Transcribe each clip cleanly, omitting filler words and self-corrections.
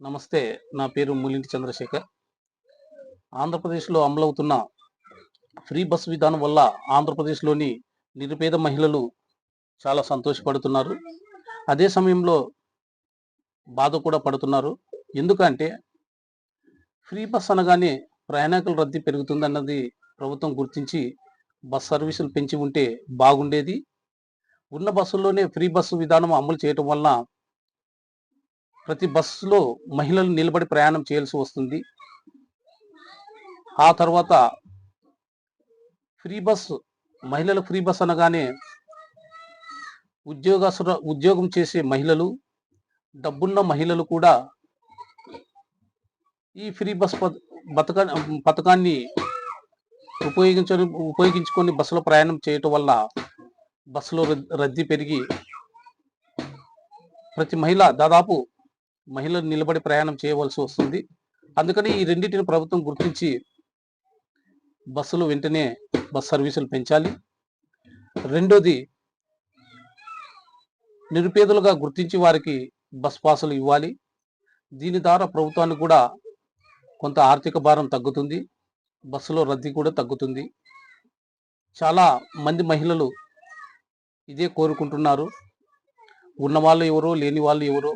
నమస్తే. నా పేరు మూలింటి చంద్రశేఖర్. ఆంధ్రప్రదేశ్‌లో అమలవుతున్న ఫ్రీ బస్ విధానం వల్ల ఆంధ్రప్రదేశ్‌లోని నిరుపేద మహిళలు చాలా సంతోషపడుతున్నారు. అదే సమయంలో బాధ కూడా పడుతున్నారు. ఎందుకంటే ఫ్రీ బస్ అనగానే ప్రయాణికుల రద్దీ పెరుగుతుందన్నది ప్రభుత్వం గుర్తించి బస్ సర్వీసులు పెంచి ఉంటే బాగుండేది. ఉన్న బస్సుల్లోనే ఫ్రీ బస్సు విధానం అమలు చేయటం వలన ప్రతి బస్సులో మహిళలు నిలబడి ప్రయాణం చేయాల్సి వస్తుంది. ఆ తర్వాత ఫ్రీ బస్ మహిళలకు ఫ్రీ బస్ అనగానే ఉద్యోగం చేసే మహిళలు, డబ్బున్న మహిళలు కూడా ఈ ఫ్రీ బస్ పథకాన్ని ఉపయోగించుకొని బస్సులో ప్రయాణం చేయటం వల్ల బస్సులో రద్దీ పెరిగి ప్రతి దాదాపు మహిళలు నిలబడి ప్రయాణం చేయవలసి వస్తుంది. అందుకని ఈ రెండింటిని ప్రభుత్వం గుర్తించి బస్సులు వెంటనే బస్ సర్వీసులు పెంచాలి. రెండోది, నిరుపేదలుగా గుర్తించి వారికి బస్ పాసులు ఇవ్వాలి. దీని ద్వారా ప్రభుత్వానికి కూడా కొంత ఆర్థిక భారం తగ్గుతుంది. బస్సులో రద్దీ కూడా తగ్గుతుంది. చాలా మంది మహిళలు ఇదే కోరుకుంటున్నారు. ఉన్నవాళ్ళు ఎవరో, లేని వాళ్ళు ఎవరో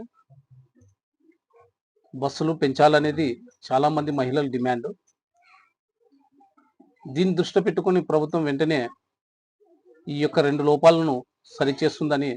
బస్సులు పెంచాలనేది చాలా మంది మహిళల డిమాండ్. దీన్ని దృష్టిలో పెట్టుకొని ప్రభుత్వం వెంటనే ఈ యొక్క 2 లోపాలను సరిచేస్తుందని